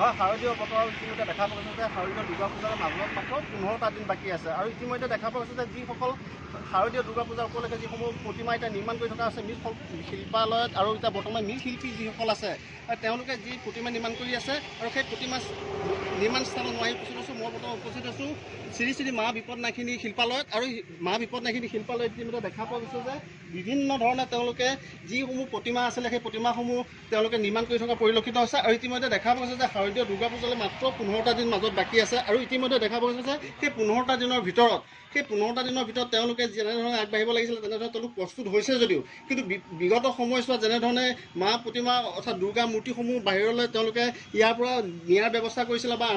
হয়, শাৰদীয় বতৰ ইতিমধ্যে দেখা পোৱা গৈছে যে শাৰদীয় দুৰ্গা পূজাৰ মাজত মাত্ৰ 15টা দিন বাকী আছে। আৰু ইতিমধ্যে দেখা পোৱা গৈছে যে যিসকল শাৰদীয় দুৰ্গা পূজাৰ উপলক্ষে যিসমূহ প্ৰতিমা এতিয়া নিৰ্মাণ কৰি থকা আছে মৃৎ শিল্পালয়ত, আৰু এতিয়া বৰ্তমান মৃৎশিল্পী যিসকল আছে তেওঁলোকে যি প্ৰতিমা নিৰ্মাণ কৰি আছে, আৰু সেই প্ৰতিমা নিৰ্মাণ স্থানত মই উপস্থিত আছোঁ। মই বৰ্তমান উপস্থিত আছোঁ শ্ৰী শ্ৰী মা বিপদনাশিনী শিল্পালয়ত। আৰু মা বিপদনাশিনী শিল্পালয়ত ইতিমধ্যে দেখা পোৱা গৈছে যে বিভিন্ন ধৰণে তেওঁলোকে যিসমূহ প্ৰতিমা আছিলে সেই প্ৰতিমাসমূহ তেওঁলোকে নিৰ্মাণ কৰি থকা পৰিলক্ষিত হৈছে। আৰু ইতিমধ্যে দেখা পোৱা গৈছে যে শাৰদীয় দুৰ্গা পূজালৈ মাত্ৰ 15টা দিন মাজত বাকী আছে। আৰু ইতিমধ্যে দেখা পোৱা গৈছে যে সেই 15টা দিনৰ ভিতৰত তেওঁলোকে যেনেধৰণে আগবাঢ়িব লাগিছিলে তেনেধৰণে তেওঁলোক প্ৰস্তুত হৈছে যদিও, কিন্তু বিগত সময়ছোৱাত যেনেধৰণে মা প্ৰতিমা অৰ্থাৎ দুৰ্গা মূৰ্তিসমূহ বাহিৰলৈ তেওঁলোকে ইয়াৰ পৰা নিয়াৰ ব্যৱস্থা কৰিছিলে, বা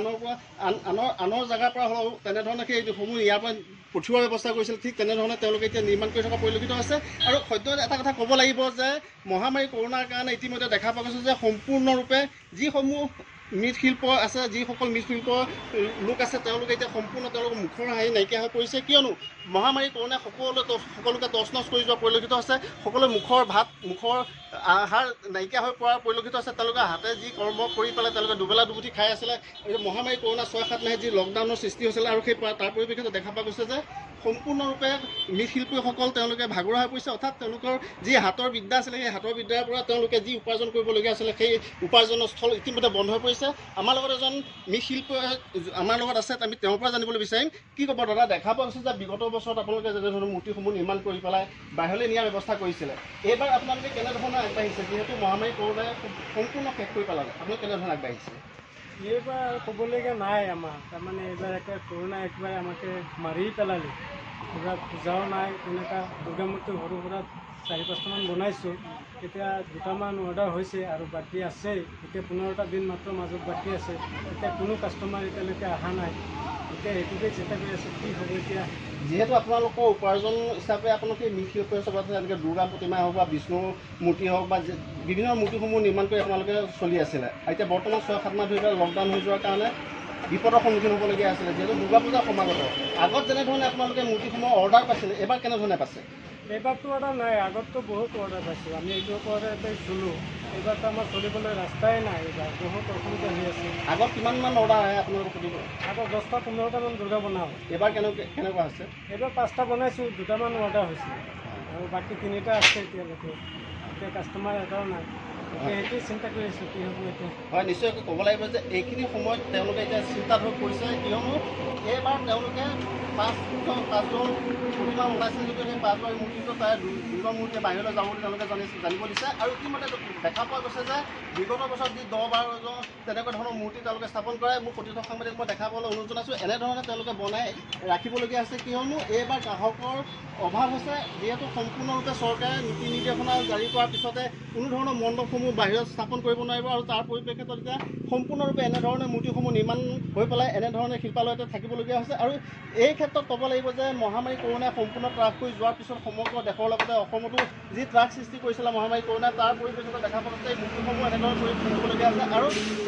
আনৰ জেগাৰ পৰা হ'লেও তেনেধৰণে সেইসমূহ ইয়াৰ পৰা পঠিওৱাৰ ব্যৱস্থা কৰিছিল, ঠিক তেনেধৰণে তেওঁলোকে এতিয়া নিৰ্মাণ কৰি থকা পৰিলক্ষিত হৈছে। আৰু সদ্য এটা কথা ক'ব লাগিব যে মহামাৰী কৰোণাৰ কাৰণে ইতিমধ্যে দেখা পোৱা গৈছে যে সম্পূৰ্ণৰূপে যিসমূহ মৃৎশিল্প আছে, যিসকল মৃৎশিল্প লোক আছে, তেওঁলোকে এতিয়া সম্পূৰ্ণ তেওঁলোকৰ মুখৰ হাঁহি নাইকিয়া হৈ পৰিছে। কিয়নো মহামাৰী কৰোণাই সকলোকে তছনছ কৰি যোৱা পৰিলক্ষিত হৈছে। সকলোৱে মুখৰ আহাৰ নাইকিয়া হৈ পৰাৰ পৰিলক্ষিত হৈছে। তেওঁলোকে হাতে যি কৰ্ম কৰি পেলাই তেওঁলোকে দুবেলা দুমুঠি খাই আছিলে। আৰু মহামাৰী কৰোণা 6-7 মাহে যি লকডাউনৰ সৃষ্টি হৈছিলে, আৰু সেই তাৰ পৰিপ্ৰেক্ষিতত দেখা পোৱা গৈছে যে সম্পূৰ্ণৰূপে মৃৎশিল্পীসকল তেওঁলোকে ভাগৰুৱা হৈ পৰিছে। অৰ্থাৎ তেওঁলোকৰ যি হাতৰ বিদ্যা আছিলে, সেই হাতৰ বিদ্যাৰ পৰা তেওঁলোকে যি উপাৰ্জন কৰিবলগীয়া আছিলে, সেই উপাৰ্জনৰ স্থল ইতিমধ্যে বন্ধ হৈ পৰিছে। আমাৰ লগত এজন মৃৎশিল্পী আমাৰ লগত আছে, আমি তেওঁৰ পৰা জানিবলৈ বিচাৰিম। কি ক'ব দাদা? দেখা পোৱা গৈছে যে বিগত বছৰত আপোনালোকে যেনেধৰণৰ মূৰ্তিসমূহ নিৰ্মাণ কৰি পেলাই বাহিৰলৈ নিয়াৰ ব্যৱস্থা কৰিছিলে, এইবাৰ আপোনালোকে কেনেধৰণে আগবাঢ়িছে? যিহেতু মহামাৰী কৰোণাই সম্পূৰ্ণ শেষ কৰি পেলালে, আপোনালোকে কেনেধৰণে আগবাঢ়িছে? এইবাৰ ক'বলগীয়া নাই আমাৰ, তাৰমানে এইবাৰ একে কৰোণা একেবাৰে আমাকে মাৰি পেলালে। এইবাৰ পূজাও নাই, তেনেকুৱা দুৰ্গা মূৰ্তি সৰু সুৰা 4-5টামান বনাইছোঁ। এতিয়া 2টামান অৰ্ডাৰ হৈছে আৰু বাকী আছেই। এতিয়া 15টা দিন মাত্ৰ মাজত বাকী আছে। এতিয়া কোনো কাষ্টমাৰ এতিয়ালৈকে অহা নাই। এতিয়া সেইটোকে চিন্তা কৰি আছোঁ কি হ'ব এতিয়া। যিহেতু আপোনালোকৰ উপাৰ্জন হিচাপে আপোনালোকে মৃৎশিল্পী হিচাপে যেনেকৈ দুৰ্গা প্ৰতিমা হওক বা বিষ্ণু মূৰ্তি হওক বা বিভিন্ন মূৰ্তিসমূহ নিৰ্মাণ কৰি আপোনালোকে চলি আছিলে। এতিয়া বৰ্তমান 6-7 মাহ ধৰি লকডাউন হৈ যোৱাৰ কাৰণে বিপদৰ সন্মুখীন হ'বলগীয়া আছিলে। যিহেতু দুৰ্গা পূজাৰ সমাগত আগত যেনেধৰণে আপোনালোকে মূৰ্তিসমূহ অৰ্ডাৰ পাইছিলে, এইবাৰ কেনেধৰণে পাইছে? এইবাৰতো অৰ্ডাৰ নাই, আগততো বহুত অৰ্ডাৰ পাইছোঁ। আমি এইটোৰ ওপৰতে চলোঁ। এইবাৰতো আমাৰ চলিবলৈ ৰাস্তাই নাই। এইবাৰ বহুত অসুবিধা হৈ আছে। আগত কিমানমান অৰ্ডাৰ আহে আপোনালোকৰ প্ৰতিটো? আগত 10টা-15টামান দুৰ্গা বনাওঁ। এইবাৰ কেনেকুৱা আছে? এইবাৰ 5টা বনাইছোঁ, 2টামান অৰ্ডাৰ হৈছে আৰু বাকী 3টা আছে এতিয়ালৈকে। এতিয়া কাষ্টমাৰ এটাও নাই। এতিয়া সেইটোৱে চিন্তা কৰি আছোঁ কি হ'ব এতিয়া। হয়, নিশ্চয়কৈ ক'ব লাগিব যে এইখিনি সময়ত তেওঁলোকে এতিয়া চিন্তাত হৈ পৰিছে। কিয়নো এইবাৰ তেওঁলোকে 5জন প্ৰতিমা বনাইছিল যদিও সেই 5গৰাকী মূৰ্তিটো প্ৰায় 2জন মূৰ্তিয়ে বাহিৰলৈ যাব বুলি তেওঁলোকে জানিব দিছে। আৰু ইতিমধ্যে দেখা পোৱা গৈছে যে বিগত বছৰত যি 10-12জন তেনেকুৱা ধৰণৰ মূৰ্তি তেওঁলোকে স্থাপন কৰে। মোৰ প্ৰতিটো সাংবাদিক মই দেখা পাবলৈ অনুৰোধ জনাইছোঁ, এনেধৰণে তেওঁলোকে বনাই ৰাখিবলগীয়া হৈছে। কিয়নো এইবাৰ গ্ৰাহকৰ অভাৱ হৈছে। যিহেতু সম্পূৰ্ণৰূপে চৰকাৰে নীতি নিৰ্দেশনা জাৰি কৰাৰ পিছতে কোনো ধৰণৰ মণ্ডপসমূহ বাহিৰত স্থাপন কৰিব নোৱাৰিব। আৰু তাৰ পৰিপ্ৰেক্ষিতত এতিয়া সম্পূৰ্ণৰূপে এনেধৰণে মূৰ্তিসমূহ নিৰ্মাণ হৈ পেলাই এনেধৰণে শিল্পালয়তে থাকিবলগীয়া হৈছে। আৰু এই ক্ষেত্ৰত ক'ব লাগিব যে মহামাৰী কৰোণাই সম্পূৰ্ণ ত্ৰাস কৰি যোৱাৰ পিছত সমগ্ৰ দেশৰ লগতে অসমতো যি ত্ৰাস সৃষ্টি কৰিছিলে মহামাৰী কৰোণাই, তাৰ পৰিপ্ৰেক্ষিতত দেখা পোৱা গৈছে এই মূৰ্তিসমূহ এনেধৰণে কৰি থাকিবলগীয়া আছে। আৰু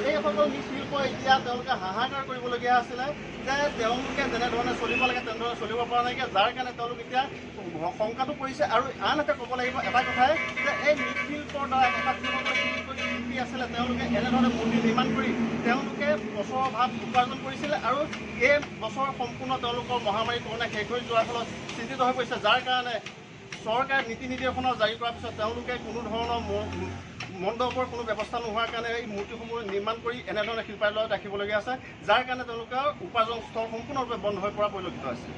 এইসকল মৃৎশিল্প এতিয়া তেওঁলোকে হাহাকাৰ কৰিবলগীয়া আছিলে যে তেওঁলোকে যেনেধৰণে চলিব লাগে তেনেধৰণে চলিব পৰা নাইকিয়া, যাৰ কাৰণে তেওঁলোক এতিয়া শংকাটো পৰিছে। আৰু আনহাতে ক'ব লাগিব এটা কথাই যে এই মৃৎশিল্পৰ দ্বাৰা অৰ্থাৎ যিসকল শিল্পী আছিলে তেওঁলোকে এনেধৰণে মূৰ্তি নিৰ্মাণ কৰি তেওঁলোকে বছৰৰ ভাৱ উপাৰ্জন কৰিছিলে। আৰু এই বছৰ সম্পূৰ্ণ তেওঁলোকৰ মহামাৰী কৰোণা শেষ হৈ যোৱাৰ ফলত চিন্তিত হৈ পৰিছে, যাৰ কাৰণে চৰকাৰে নীতি নিৰ্দেশনা জাৰি কৰাৰ পিছত তেওঁলোকে কোনো ধৰণৰ মণ্ডপৰ কোনো ব্যৱস্থা নোহোৱাৰ কাৰণে এই মূৰ্তিসমূহ নিৰ্মাণ কৰি এনেধৰণে শিল্পালয়ত ৰাখিবলগীয়া আছে, যাৰ কাৰণে তেওঁলোকৰ উপাৰ্জন স্থল সম্পূৰ্ণৰূপে বন্ধ হৈ পৰা পৰিলক্ষিত হৈছে।